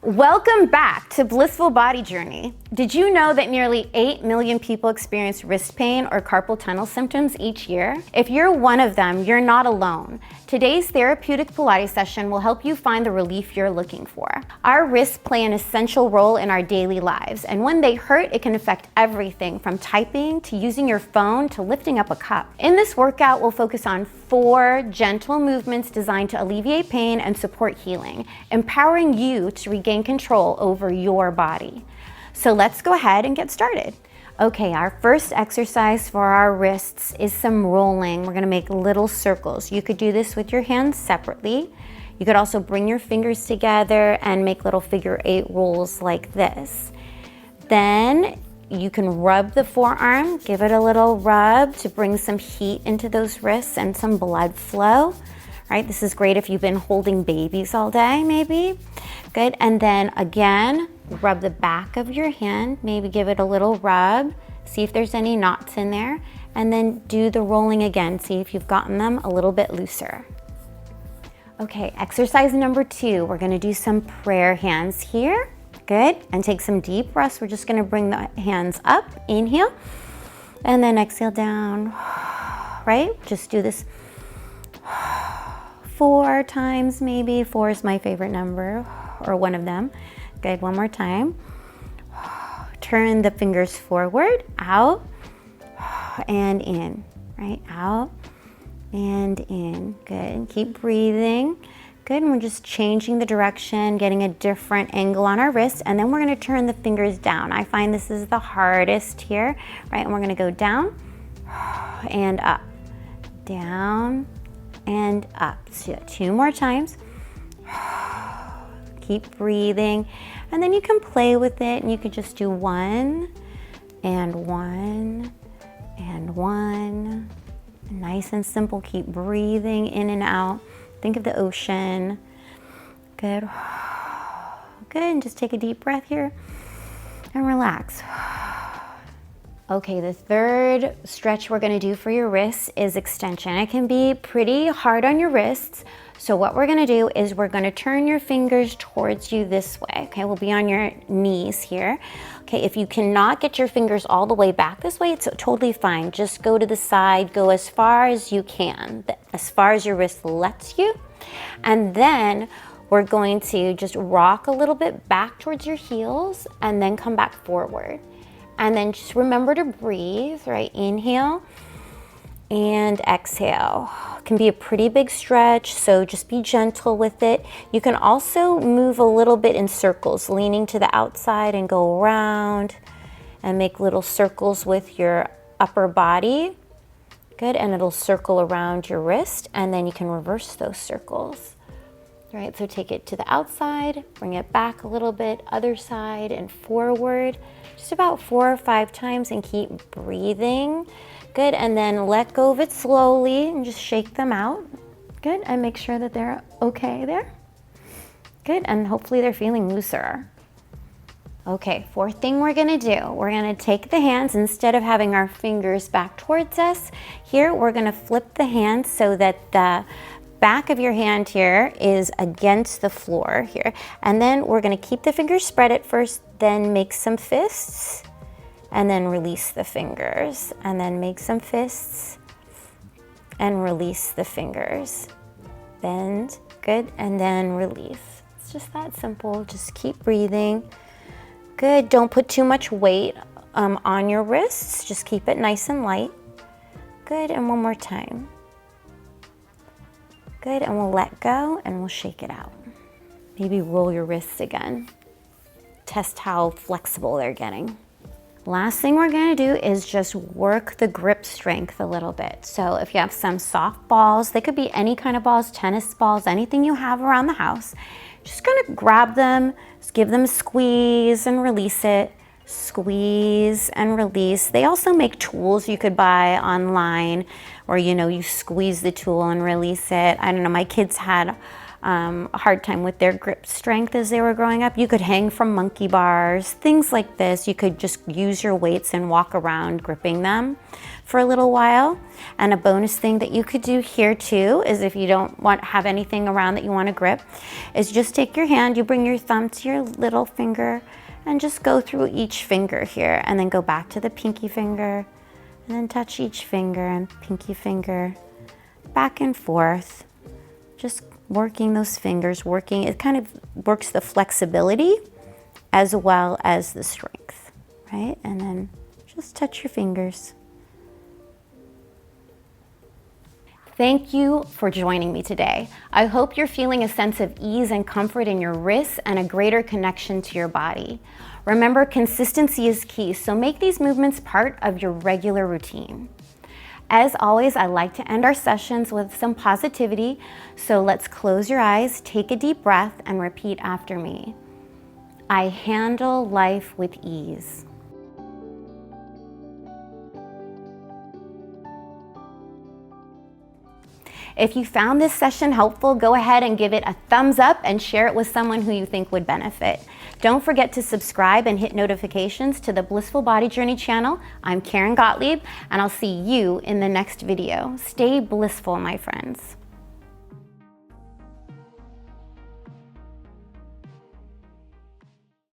Welcome back to Blissful Body Journey. Did you know that nearly 8 million people experience wrist pain or carpal tunnel symptoms each year? If you're one of them, you're not alone. Today's therapeutic Pilates session will help you find the relief you're looking for. Our wrists play an essential role in our daily lives, and when they hurt, it can affect everything from typing to using your phone to lifting up a cup. In this workout, we'll focus on 4 gentle movements designed to alleviate pain and support healing, empowering you to regain control over your body. So let's go ahead and get started. Okay, our first exercise for our wrists is some rolling. We're gonna make little circles. You could do this with your hands separately. You could also bring your fingers together and make little figure 8 rolls like this. Then you can rub the forearm, give it a little rub to bring some heat into those wrists and some blood flow. Right, this is great if you've been holding babies all day, maybe. Good, and then again, rub the back of your hand, maybe give it a little rub, see if there's any knots in there, and then do the rolling again, see if you've gotten them a little bit looser. Okay, exercise number 2, we're gonna do some prayer hands here. Good, and take some deep breaths. We're just gonna bring the hands up, inhale, and then exhale down, right? Just do this 4 times maybe. 4 is my favorite number, or one of them. Good, one more time. Turn the fingers forward, out, and in, right? Out, and in, good. Keep breathing. Good, and we're just changing the direction, getting a different angle on our wrist, and then we're gonna turn the fingers down. I find this is the hardest here, right? And we're gonna go down and up, down and up. So 2 more times. Keep breathing, and then you can play with it, and you could just do 1 and 1 and 1. Nice and simple. Keep breathing in and out. Think of the ocean. Good. Good, and just take a deep breath here and relax. Okay, the third stretch we're gonna do for your wrists is extension. It can be pretty hard on your wrists. So what we're gonna do is we're gonna turn your fingers towards you this way. Okay, we'll be on your knees here. Okay, if you cannot get your fingers all the way back this way, it's totally fine. Just go to the side, go as far as you can, as far as your wrist lets you. And then we're going to just rock a little bit back towards your heels and then come back forward. And then just remember to breathe, right? Inhale and exhale. Can be a pretty big stretch, so just be gentle with it. You can also move a little bit in circles, leaning to the outside and go around and make little circles with your upper body. Good, and it'll circle around your wrist, and then you can reverse those circles. All right, so take it to the outside, bring it back a little bit, other side and forward, just about 4 or 5 times, and keep breathing. Good, and then let go of it slowly and just shake them out. Good, and make sure that they're okay there. Good, and hopefully they're feeling looser. Okay, 4th thing we're gonna do, we're gonna take the hands, instead of having our fingers back towards us, here we're gonna flip the hands so that the back of your hand here is against the floor here. And then we're gonna keep the fingers spread at first, then make some fists, and then release the fingers, and then make some fists and release the fingers. Bend, good, and then release. It's just that simple. Just keep breathing. Good, don't put too much weight on your wrists. Just keep it nice and light. Good, and one more time. Good, and we'll let go and we'll shake it out. Maybe roll your wrists again. Test how flexible they're getting. Last thing we're gonna do is just work the grip strength a little bit. So if you have some soft balls, they could be any kind of balls, tennis balls, anything you have around the house, just gonna grab them, just give them a squeeze and release it. Squeeze and release. They also make tools you could buy online, or you squeeze the tool and release it. I don't know, my kids had a hard time with their grip strength as they were growing up. You could hang from monkey bars, things like this. You could just use your weights and walk around gripping them for a little while. And a bonus thing that you could do here too is, if you don't have anything around that you want to grip, is just take your hand, you bring your thumb to your little finger and just go through each finger here, and then go back to the pinky finger, and then touch each finger and pinky finger, back and forth, just working those fingers, it kind of works the flexibility as well as the strength, right? And then just touch your fingers. Thank you for joining me today. I hope you're feeling a sense of ease and comfort in your wrists and a greater connection to your body. Remember, consistency is key, so make these movements part of your regular routine. As always, I like to end our sessions with some positivity, so let's close your eyes, take a deep breath, and repeat after me. I handle life with ease. If you found this session helpful, go ahead and give it a thumbs up and share it with someone who you think would benefit. Don't forget to subscribe and hit notifications to the Blissful Body Journey channel. I'm Karen Gottlieb, and I'll see you in the next video. Stay blissful, my friends.